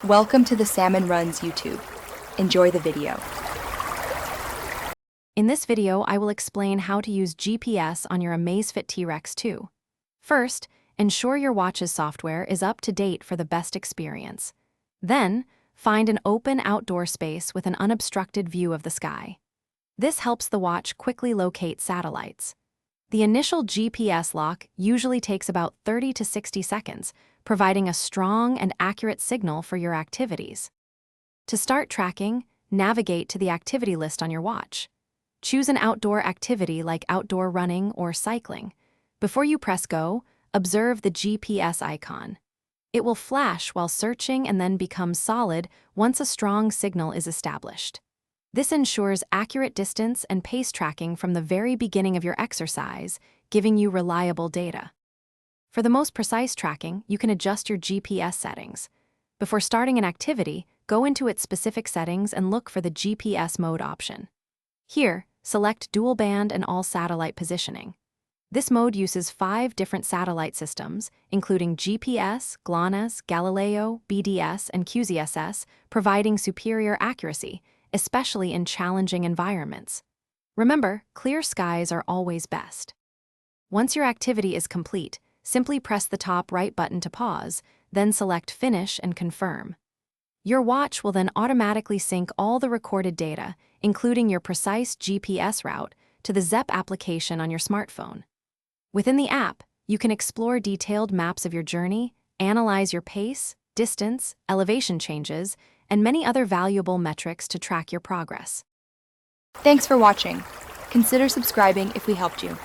Welcome to the Salmon Runs YouTube. Enjoy the video. In this video, I will explain how to use GPS on your Amazfit T-Rex 2. First, ensure your watch's software is up to date for the best experience. Then, find an open outdoor space with an unobstructed view of the sky. This helps the watch quickly locate satellites. The initial GPS lock usually takes about 30 to 60 seconds, providing a strong and accurate signal for your activities. To start tracking, navigate to the activity list on your watch. Choose an outdoor activity like outdoor running or cycling. Before you press go, observe the GPS icon. It will flash while searching and then become solid once a strong signal is established. This ensures accurate distance and pace tracking from the very beginning of your exercise, giving you reliable data. For the most precise tracking, you can adjust your GPS settings. Before starting an activity, go into its specific settings and look for the GPS mode option. Here, select dual band and all satellite positioning. This mode uses 5 different satellite systems, including GPS, GLONASS, Galileo, BDS, and QZSS, providing superior accuracy, especially in challenging environments. Remember, clear skies are always best. Once your activity is complete, simply press the top right button to pause, then select Finish and confirm. Your watch will then automatically sync all the recorded data, including your precise GPS route, to the Zepp application on your smartphone. Within the app, you can explore detailed maps of your journey, analyze your pace, distance, elevation changes, and many other valuable metrics to track your progress. Thanks for watching. Consider subscribing if we helped you.